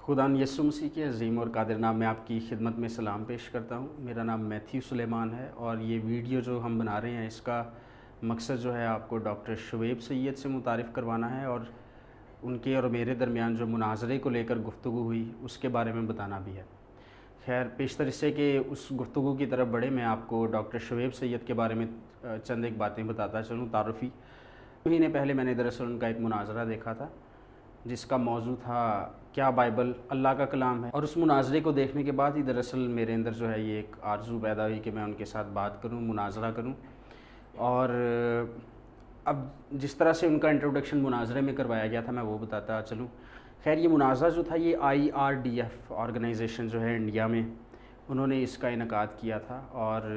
خدا یسوع مسیح کے عظیم اور قادر نام میں آپ کی خدمت میں سلام پیش کرتا ہوں۔ میرا نام میتھیو سلیمان ہے اور یہ ویڈیو جو ہم بنا رہے ہیں اس کا مقصد جو ہے آپ کو ڈاکٹر شعیب سید سے متعارف کروانا ہے اور ان کے اور میرے درمیان جو مناظرے کو لے کر گفتگو ہوئی اس کے بارے میں بتانا بھی ہے۔ خیر پیشتر اس سے کہ اس گفتگو کی طرف بڑھے، میں آپ کو ڈاکٹر شعیب سید کے بارے میں چند ایک باتیں بتاتا چلوں تعارفی۔ مہینے پہلے میں نے دراصل ان کا ایک مناظرہ دیکھا تھا جس کا موضوع تھا کیا بائبل اللہ کا کلام ہے، اور اس مناظرے کو دیکھنے کے بعد ہی دراصل میرے اندر جو ہے یہ ایک آرزو پیدا ہوئی کہ میں ان کے ساتھ بات کروں، مناظرہ کروں۔ اور اب جس طرح سے ان کا انٹروڈکشن مناظرے میں کروایا گیا تھا میں وہ بتاتا چلوں۔ خیر یہ مناظرہ جو تھا یہ IRDF آرگنائزیشن جو ہے انڈیا میں، انہوں نے اس کا انعقاد کیا تھا اور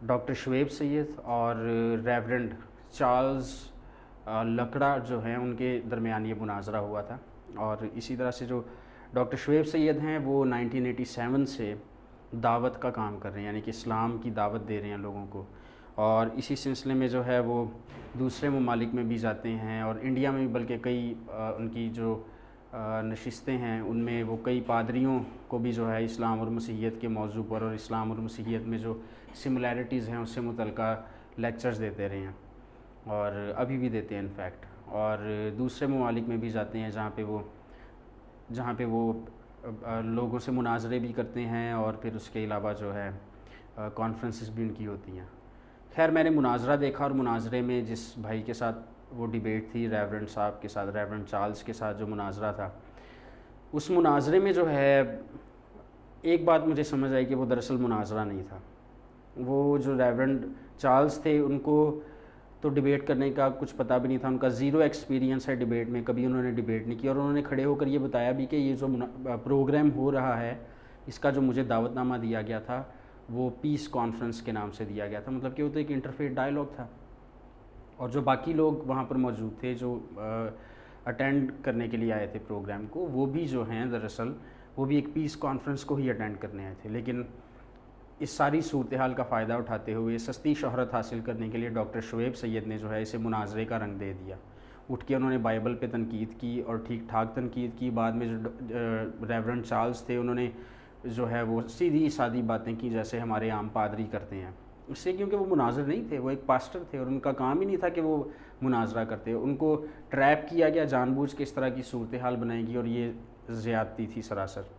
ڈاکٹر شعیب سید اور ریورنڈ چارلز لکڑا جو ہیں ان کے درمیان یہ مناظرہ ہوا تھا۔ اور اسی طرح سے جو ڈاکٹر شعیب سید ہیں وہ 1987 سے دعوت کا کام کر رہے ہیں، یعنی کہ اسلام کی دعوت دے رہے ہیں لوگوں کو، اور اسی سلسلے میں جو ہے وہ دوسرے ممالک میں بھی جاتے ہیں اور انڈیا میں بھی، بلکہ کئی ان کی جو نشستیں ہیں ان میں وہ کئی پادریوں کو بھی جو ہے اسلام اور مسیحیت کے موضوع پر اور اسلام اور مسیحیت میں جو سملیرٹیز ہیں اس سے متعلقہ لیکچرز دیتے رہے ہیں اور ابھی بھی دیتے ہیں انفیکٹ، اور دوسرے ممالک میں بھی جاتے ہیں جہاں پہ وہ لوگوں سے مناظرے بھی کرتے ہیں اور پھر اس کے علاوہ جو ہے کانفرنسز بھی ان کی ہوتی ہیں۔ خیر میں نے مناظرہ دیکھا اور مناظرے میں جس بھائی کے ساتھ وہ ڈیبیٹ تھی، ریورنڈ صاحب کے ساتھ، ریورنڈ چارلز کے ساتھ جو مناظرہ تھا، اس مناظرے میں جو ہے ایک بات مجھے سمجھ آئی کہ وہ دراصل مناظرہ نہیں تھا۔ وہ جو ریورنڈ چارلز تھے ان کو تو ڈیبیٹ کرنے کا کچھ پتہ بھی نہیں تھا، ان کا زیرو ایکسپیرینس ہے ڈیبیٹ میں، کبھی انہوں نے ڈیبیٹ نہیں کی، اور انہوں نے کھڑے ہو کر یہ بتایا بھی کہ یہ جو پروگرام ہو رہا ہے اس کا جو مجھے دعوت نامہ دیا گیا تھا وہ پیس کانفرنس کے نام سے دیا گیا تھا، مطلب کہ وہ تو ایک انٹرفیتھ ڈائیلاگ تھا، اور جو باقی لوگ وہاں پر موجود تھے جو اٹینڈ کرنے کے لیے آئے تھے پروگرام کو، وہ بھی جو ہیں دراصل وہ بھی ایک پیس کانفرنس کو ہی اٹینڈ کرنے آئے تھے، لیکن اس ساری صورتحال کا فائدہ اٹھاتے ہوئے سستی شہرت حاصل کرنے کے لیے ڈاکٹر شعیب سید نے جو ہے اسے مناظرے کا رنگ دے دیا۔ اٹھ کے انہوں نے بائبل پہ تنقید کی اور ٹھیک ٹھاک تنقید کی۔ بعد میں جو ریورنڈ چارلز تھے انہوں نے جو ہے وہ سیدھی سادی باتیں کی جیسے ہمارے عام پادری کرتے ہیں، اس سے کیونکہ وہ مناظر نہیں تھے، وہ ایک پاسٹر تھے اور ان کا کام ہی نہیں تھا کہ وہ مناظرہ کرتے، ان کو ٹریپ کیا گیا جان بوجھ کے اس طرح کی صورتحال بنائے گی، اور یہ زیادتی تھی سراسر۔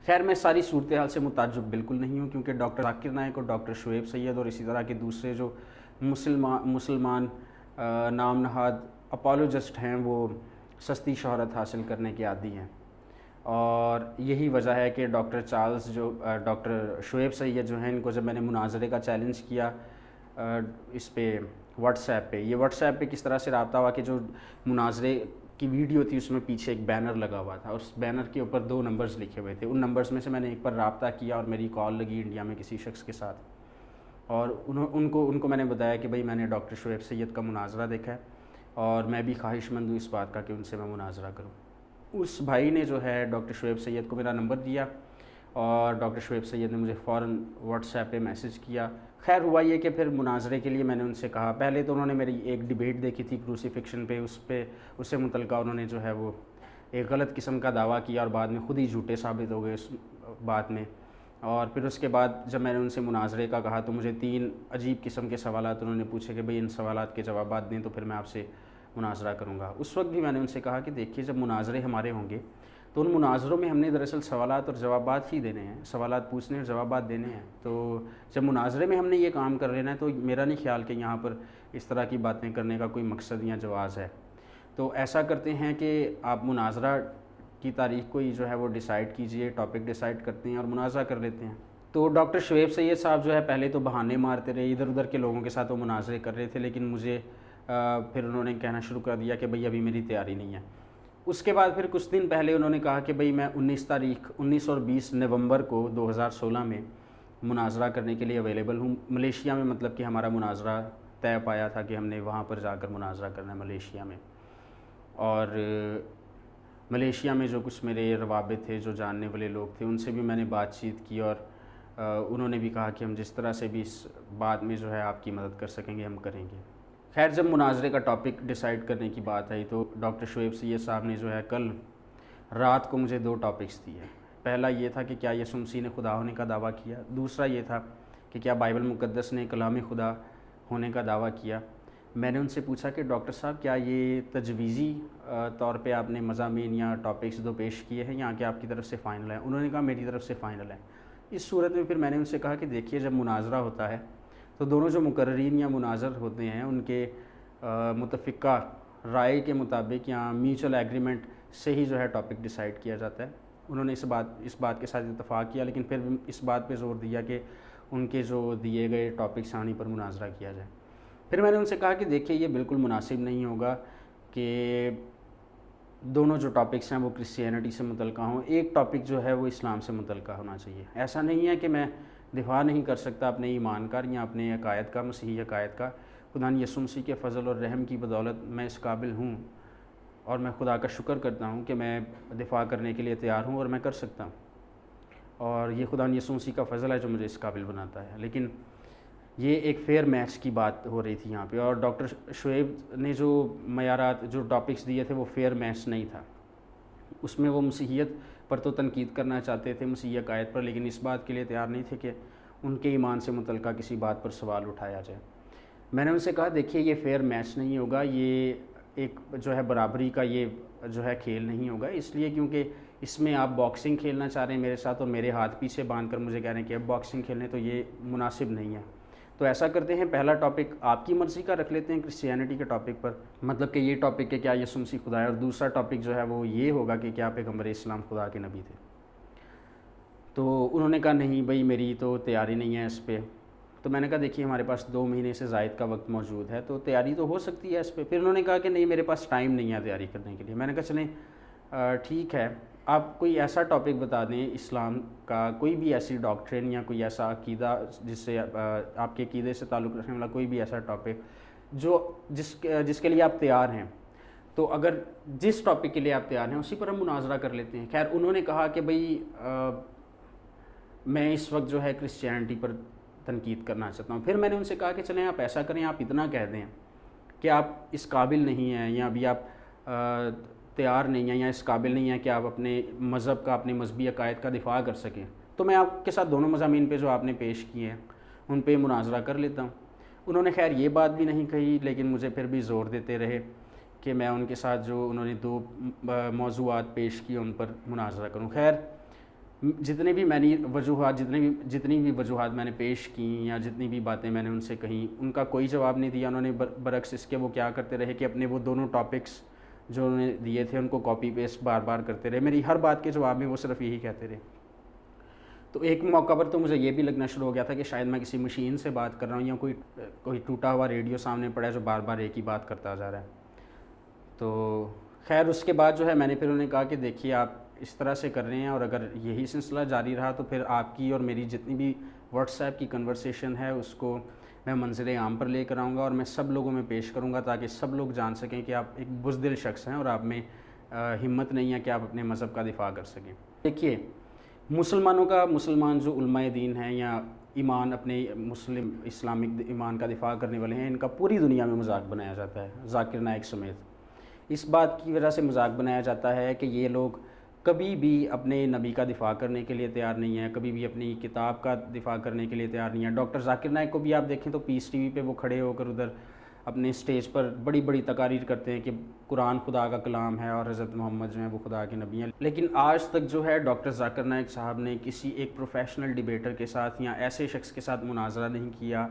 خیر میں ساری صورتحال سے متعجب بالکل نہیں ہوں، کیونکہ ڈاکٹر ذاکر نائک اور ڈاکٹر شعیب سید اور اسی طرح کے دوسرے جو مسلمان نام نہاد اپولوجسٹ ہیں وہ سستی شہرت حاصل کرنے کے عادی ہیں، اور یہی وجہ ہے کہ ڈاکٹر چارلز جو ڈاکٹر شعیب سید جو ہیں ان کو جب میں نے مناظرے کا چیلنج کیا اس پہ واٹس ایپ پہ، یہ واٹس ایپ پہ کس طرح سے رابطہ ہوا کہ جو مناظرے کی ویڈیو تھی اس میں پیچھے ایک بینر لگا ہوا تھا اور اس بینر کے اوپر 2 نمبرز لکھے ہوئے تھے، ان نمبرز میں سے میں نے ایک پر رابطہ کیا اور میری کال لگی انڈیا میں کسی شخص کے ساتھ، اور ان کو میں نے بتایا کہ بھئی میں نے ڈاکٹر شعیب سید کا مناظرہ دیکھا ہے اور میں بھی خواہش مند ہوں اس بات کا کہ ان سے میں مناظرہ کروں۔ اس بھائی نے جو ہے ڈاکٹر شعیب سید کو میرا نمبر دیا اور ڈاکٹر شعیب سید نے مجھے فوراً واٹس ایپ پہ میسج کیا۔ خیر ہوا یہ کہ پھر مناظرے کے لیے میں نے ان سے کہا، پہلے تو انہوں نے میری ایک ڈیبیٹ دیکھی تھی کروسیفکشن پہ، اس سے متعلقہ انہوں نے جو ہے وہ ایک غلط قسم کا دعویٰ کیا اور بعد میں خود ہی جھوٹے ثابت ہو گئے اس بات میں، اور پھر اس کے بعد جب میں نے ان سے مناظرے کا کہا تو مجھے 3 عجیب قسم کے سوالات انہوں نے پوچھے کہ بھئی ان سوالات کے جوابات دیں تو پھر میں آپ سے مناظرہ کروں گا۔ اس وقت بھی میں نے ان سے کہا کہ دیکھیے جب مناظرے ہمارے ہوں گے تو ان مناظروں میں ہم نے دراصل سوالات اور جوابات ہی دینے ہیں، سوالات پوچھنے اور جوابات دینے ہیں، تو جب مناظرے میں ہم نے یہ کام کر لینا ہے تو میرا نہیں خیال کہ یہاں پر اس طرح کی باتیں کرنے کا کوئی مقصد یا جواز ہے۔ تو ایسا کرتے ہیں کہ آپ مناظرہ کی تاریخ کو ہی جو ہے وہ ڈیسائیڈ کیجئے، ٹاپک ڈیسائیڈ کرتے ہیں اور مناظرہ کر لیتے ہیں۔ تو ڈاکٹر شعیب سید صاحب جو ہے پہلے تو بہانے مارتے رہے، ادھر ادھر کے لوگوں کے ساتھ وہ مناظرے کر رہے تھے، لیکن مجھے پھر انہوں نے کہنا شروع کر دیا کہ بھئی ابھی میری تیاری نہیں ہے۔ اس کے بعد پھر کچھ دن پہلے انہوں نے کہا کہ بھئی میں 19 اور 20 نومبر کو 2016 میں مناظرہ کرنے کے لیے اویلیبل ہوں ملیشیا میں، مطلب کہ ہمارا مناظرہ طے پایا تھا کہ ہم نے وہاں پر جا کر مناظرہ کرنا ہے ملیشیا میں، اور ملیشیا میں جو کچھ میرے روابط تھے، جو جاننے والے لوگ تھے، ان سے بھی میں نے بات چیت کی اور انہوں نے بھی کہا کہ ہم جس طرح سے بھی اس بات میں جو ہے آپ کی مدد کر سکیں گے ہم کریں گے۔ خیر جب مناظرے کا ٹاپک ڈیسائیڈ کرنے کی بات آئی تو ڈاکٹر شعیب سید صاحب نے جو ہے کل رات کو مجھے 2 ٹاپکس دیے. پہلا یہ تھا کہ کیا یسوع مسیح نے خدا ہونے کا دعویٰ کیا. دوسرا یہ تھا کہ کیا بائبل مقدس نے کلام خدا ہونے کا دعویٰ کیا. میں نے ان سے پوچھا کہ ڈاکٹر صاحب کیا یہ تجویزی طور پہ آپ نے مضامین یا ٹاپکس 2 پیش کیے ہیں یا کہ آپ کی طرف سے فائنل ہے. انہوں نے کہا میری طرف سے فائنل ہے. اس صورت میں پھر میں نے ان سے کہا کہ دیکھیے جب مناظرہ ہوتا ہے تو دونوں جو مقررین یا مناظر ہوتے ہیں ان کے متفقہ رائے کے مطابق یا میوچل ایگریمنٹ سے ہی جو ہے ٹاپک ڈیسائیڈ کیا جاتا ہے. انہوں نے اس بات کے ساتھ اتفاق کیا, لیکن پھر اس بات پہ زور دیا کہ ان کے جو دیے گئے ٹاپکس آنے پر مناظرہ کیا جائے. پھر میں نے ان سے کہا کہ دیکھیے یہ بالکل مناسب نہیں ہوگا کہ دونوں جو ٹاپکس ہیں وہ کرسچینٹی سے متعلقہ ہوں. ایک ٹاپک جو ہے وہ اسلام سے متعلقہ ہونا چاہیے. ایسا نہیں ہے کہ میں دفاع نہیں کر سکتا اپنے ایمان کا یا اپنے عقائد کا, مسیحی عقائد کا. خدا یسوع مسیح کے فضل اور رحم کی بدولت میں اس قابل ہوں اور میں خدا کا شکر کرتا ہوں کہ میں دفاع کرنے کے لیے تیار ہوں اور میں کر سکتا ہوں, اور یہ خدا یسوع مسیح کا فضل ہے جو مجھے اس قابل بناتا ہے. لیکن یہ ایک فیئر میچ کی بات ہو رہی تھی یہاں پہ, اور ڈاکٹر شعیب نے جو معیارات جو ٹاپکس دیے تھے وہ فیئر میچ نہیں تھا. اس میں وہ مسیحیت پر تو تنقید کرنا چاہتے تھے, مسیحی عقائد پر, لیکن اس بات کے لیے تیار نہیں تھے کہ ان کے ایمان سے متعلقہ کسی بات پر سوال اٹھایا جائے. میں نے ان سے کہا دیکھیے یہ فیئر میچ نہیں ہوگا, یہ ایک جو ہے برابری کا یہ جو ہے کھیل نہیں ہوگا, اس لیے کیونکہ اس میں آپ باکسنگ کھیلنا چاہ رہے ہیں میرے ساتھ اور میرے ہاتھ پیچھے باندھ کر مجھے کہہ رہے ہیں کہ اب باکسنگ کھیلنے, تو یہ مناسب نہیں ہے. تو ایسا کرتے ہیں پہلا ٹاپک آپ کی مرضی کا رکھ لیتے ہیں کرسچینٹی کے ٹاپک پر, مطلب کہ یہ ٹاپک کہ کیا یسوع مسیح خدا ہے, اور دوسرا ٹاپک جو ہے وہ یہ ہوگا کہ کیا پیغمبر اسلام خدا کے نبی تھے. تو انہوں نے کہا نہیں بھائی میری تو تیاری نہیں ہے اس پہ. تو میں نے کہا دیکھیے ہمارے پاس 2 مہینے سے زائد کا وقت موجود ہے تو تیاری تو ہو سکتی ہے اس پہ. پھر انہوں نے کہا کہ نہیں میرے پاس ٹائم نہیں ہے تیاری کرنے کے لیے. میں نے کہا چلیں ٹھیک ہے, آپ کوئی ایسا ٹاپک بتا دیں اسلام کا, کوئی بھی ایسی ڈاکٹرین یا کوئی ایسا عقیدہ جس سے آپ کے عقیدے سے تعلق رکھنے والا کوئی بھی ایسا ٹاپک جو جس کے لیے آپ تیار ہیں. تو اگر جس ٹاپک کے لیے آپ تیار ہیں اسی پر ہم مناظرہ کر لیتے ہیں. خیر انہوں نے کہا کہ بھئی میں اس وقت جو ہے کرسچینٹی پر تنقید کرنا چاہتا ہوں. پھر میں نے ان سے کہا کہ چلیں آپ ایسا کریں, آپ اتنا کہہ دیں کہ آپ اس قابل نہیں ہیں یا ابھی آپ تیار نہیں ہیں یا اس قابل نہیں ہیں کہ آپ اپنے مذہب کا, اپنے مذہبی عقائد کا دفاع کر سکیں, تو میں آپ کے ساتھ دونوں مضامین پہ جو آپ نے پیش کیے ہیں ان پہ مناظرہ کر لیتا ہوں. انہوں نے خیر یہ بات بھی نہیں کہی, لیکن مجھے پھر بھی زور دیتے رہے کہ میں ان کے ساتھ جو انہوں نے 2 موضوعات پیش کیے ان پر مناظرہ کروں. خیر جتنے بھی میں نے وجوہات جتنی بھی وجوہات میں نے پیش کیں یا جتنی بھی باتیں میں نے ان سے کہیں ان کا کوئی جواب نہیں دیا. انہوں نے برعکس اس کے وہ کیا کرتے رہے کہ اپنے وہ دونوں ٹاپکس جو انہوں نے دیے تھے ان کو کاپی پیسٹ بار بار کرتے رہے. میری ہر بات کے جواب میں وہ صرف یہی کہتے رہے. تو ایک موقع پر تو مجھے یہ بھی لگنا شروع ہو گیا تھا کہ شاید میں کسی مشین سے بات کر رہا ہوں یا کوئی ٹوٹا ہوا ریڈیو سامنے پڑا ہے جو بار بار ایک ہی بات کرتا جا رہا ہے. تو خیر اس کے بعد جو ہے میں نے پھر انہیں کہا کہ دیکھیے آپ اس طرح سے کر رہے ہیں اور اگر یہی سلسلہ جاری رہا تو پھر آپ کی اور میری جتنی بھی واٹس ایپ کی کنورسیشن ہے اس کو میں منظر عام پر لے کر آؤں گا اور میں سب لوگوں میں پیش کروں گا تاکہ سب لوگ جان سکیں کہ آپ ایک بزدل شخص ہیں اور آپ میں ہمت نہیں ہے کہ آپ اپنے مذہب کا دفاع کر سکیں. دیکھیے مسلمان جو علماء دین ہیں یا ایمان اپنے مسلم اسلامک ایمان کا دفاع کرنے والے ہیں, ان کا پوری دنیا میں مذاق بنایا جاتا ہے, ذاکر نائک سمیت. اس بات کی وجہ سے مذاق بنایا جاتا ہے کہ یہ لوگ کبھی بھی اپنے نبی کا دفاع کرنے کے لیے تیار نہیں ہیں, کبھی بھی اپنی کتاب کا دفاع کرنے کے لیے تیار نہیں ہیں. ڈاکٹر ذاکر نائک کو بھی آپ دیکھیں تو پیس ٹی وی پہ وہ کھڑے ہو کر ادھر اپنے اسٹیج پر بڑی بڑی تقاریر کرتے ہیں کہ قرآن خدا کا کلام ہے اور حضرت محمد جو ہیں وہ خدا کے نبی ہیں. لیکن آج تک جو ہے ڈاکٹر ذاکر نائک صاحب نے کسی ایک پروفیشنل ڈیبیٹر کے ساتھ یا ایسے شخص کے ساتھ مناظرہ نہیں کیا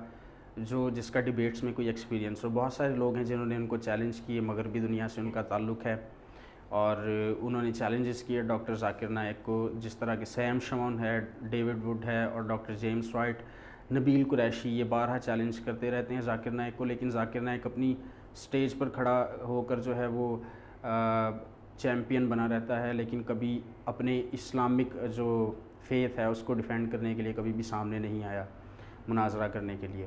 جس کا ڈیبیٹس میں کوئی ایکسپیرینس ہو. بہت سارے لوگ ہیں جنہوں نے ان کو چیلنج کیے, مغربی دنیا سے ان کا تعلق ہے اور انہوں نے چیلنجز کیے ڈاکٹر ذاکر نائک کو, جس طرح کہ سیم شمون ہے, ڈیوڈ ووڈ ہے اور ڈاکٹر جیمس وائٹ, نبیل قریشی, یہ بارہا چیلنج کرتے رہتے ہیں ذاکر نائک کو. لیکن ذاکر نائک اپنی سٹیج پر کھڑا ہو کر جو ہے وہ چیمپئن بنا رہتا ہے, لیکن کبھی اپنے اسلامک جو فیتھ ہے اس کو ڈیفینڈ کرنے کے لیے کبھی بھی سامنے نہیں آیا مناظرہ کرنے کے لیے.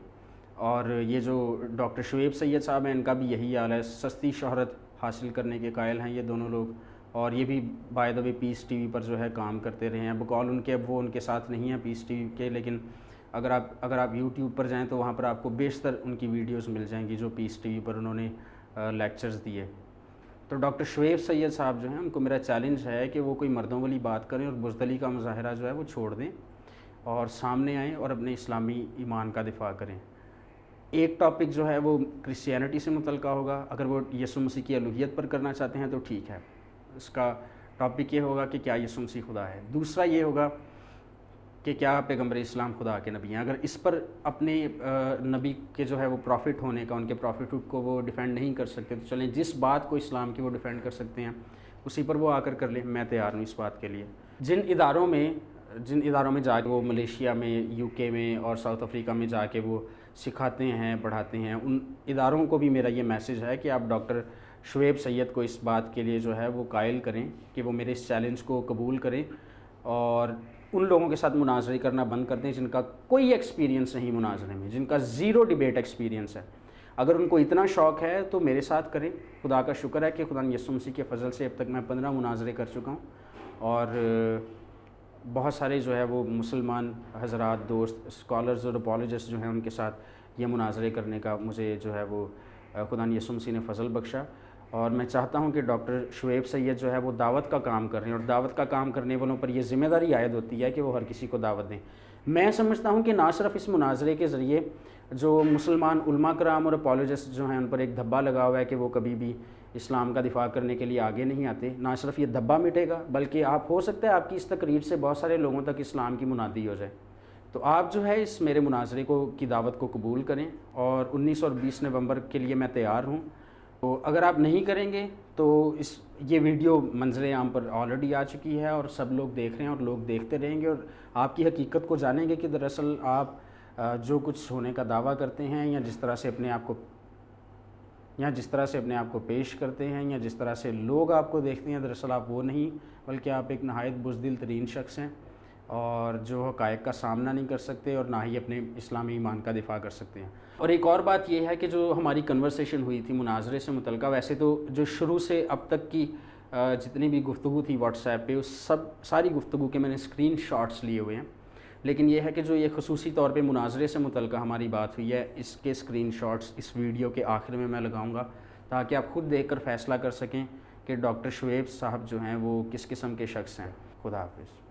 اور یہ جو ڈاکٹر شعیب سید صاحب ہیں ان کا بھی یہی حال ہے, سستی شہرت حاصل کرنے کے قائل ہیں یہ دونوں لوگ, اور یہ بھی by the way piece T V پر جو ہے کام کرتے رہے ہیں. بقول ان کے اب وہ ان کے ساتھ نہیں ہیں پیس ٹی وی کے, لیکن اگر آپ یوٹیوب پر جائیں تو وہاں پر آپ کو بیشتر ان کی ویڈیوز مل جائیں گی جو پیس ٹی وی پر انہوں نے لیکچرز دیے. تو ڈاکٹر شعیب سید صاحب جو ہیں ان کو میرا چیلنج ہے کہ وہ کوئی مردوں والی بات کریں اور بزدلی کا مظاہرہ جو ہے وہ چھوڑ دیں اور سامنے آئیں اور اپنے اسلامی ایمان کا دفاع کریں۔ ایک ٹاپک جو ہے وہ کرسچینٹی سے متعلقہ ہوگا، اگر وہ یسوع مسیح کی الوہیت پر کرنا چاہتے ہیں تو ٹھیک ہے، اس کا ٹاپک یہ ہوگا کہ کیا یسوع مسیح خدا ہے۔ دوسرا یہ ہوگا کہ کیا پیغمبر اسلام خدا کے نبی ہیں۔ اگر اس پر اپنے نبی کے جو ہے وہ پروفٹ ہونے کا، ان کے پروفٹ کو وہ ڈیفینڈ نہیں کر سکتے تو چلیں جس بات کو اسلام کی وہ ڈیفینڈ کر سکتے ہیں اسی پر وہ آ کر لیں، میں تیار ہوں اس بات کے لیے۔ جن اداروں میں جا کے وہ ملیشیا میں، یو کے میں اور ساؤتھ افریقہ میں جا کے وہ سکھاتے ہیں، پڑھاتے ہیں، ان اداروں کو بھی میرا یہ میسیج ہے کہ آپ ڈاکٹر شعیب سید کو اس بات کے لیے جو ہے وہ قائل کریں کہ وہ میرے اس چیلنج کو قبول کریں اور ان لوگوں کے ساتھ مناظرے کرنا بند کر دیں جن کا کوئی ایکسپیرینس نہیں مناظرے میں، جن کا زیرو ڈیبیٹ ایکسپیرینس ہے۔ اگر ان کو اتنا شوق ہے تو میرے ساتھ کریں۔ خدا کا شکر ہے کہ خدا یسوع مسیح کے فضل سے اب تک میں 15 مناظرے کر چکا ہوں اور بہت سارے جو ہے وہ مسلمان حضرات، دوست، اسکالرز اور اپولوجسٹ جو ہیں ان کے ساتھ یہ مناظرے کرنے کا مجھے جو ہے وہ خدا یسوع مسیح نے فضل بخشا، اور میں چاہتا ہوں کہ ڈاکٹر شعیب سید جو ہے وہ دعوت کا کام کر رہے ہیں اور دعوت کا کام کرنے والوں پر یہ ذمہ داری عائد ہوتی ہے کہ وہ ہر کسی کو دعوت دیں۔ میں سمجھتا ہوں کہ نہ صرف اس مناظرے کے ذریعے جو مسلمان علماء کرام اور اپولوجسٹ جو ہیں ان پر ایک دھبا لگا ہوا ہے کہ وہ کبھی بھی اسلام کا دفاع کرنے کے لیے آگے نہیں آتے، نہ صرف یہ دھبا مٹے گا بلکہ آپ ہو سکتا ہے آپ کی اس تقریر سے بہت سارے لوگوں تک اسلام کی منادی ہو جائے۔ تو آپ جو ہے اس میرے مناظرے کی دعوت کو قبول کریں اور 19 اور 20 نومبر کے لیے میں تیار ہوں۔ تو اگر آپ نہیں کریں گے تو یہ ویڈیو منظر عام پر آلریڈی آ چکی ہے اور سب لوگ دیکھ رہے ہیں اور لوگ دیکھتے رہیں گے اور آپ کی حقیقت کو جانیں گے کہ دراصل آپ جو کچھ ہونے کا دعویٰ کرتے ہیں یا جس طرح سے اپنے آپ کو پیش کرتے ہیں یا جس طرح سے لوگ آپ کو دیکھتے ہیں، دراصل آپ وہ نہیں بلکہ آپ ایک نہایت بزدل ترین شخص ہیں اور جو حقائق کا سامنا نہیں کر سکتے اور نہ ہی اپنے اسلامی ایمان کا دفاع کر سکتے ہیں۔ اور ایک اور بات یہ ہے کہ جو ہماری کنورسیشن ہوئی تھی مناظرے سے متعلقہ، ویسے تو جو شروع سے اب تک کی جتنی بھی گفتگو تھی واٹس ایپ پہ، اس ساری گفتگو کے میں نے اسکرین شاٹس لیے ہوئے ہیں، لیکن یہ ہے کہ جو یہ خصوصی طور پہ مناظرے سے متعلقہ ہماری بات ہوئی ہے، اس کے اسکرین شاٹس اس ویڈیو کے آخر میں لگاؤں گا تاکہ آپ خود دیکھ کر فیصلہ کر سکیں کہ ڈاکٹر شعیب صاحب جو ہیں وہ کس قسم کے شخص ہیں۔ خدا حافظ۔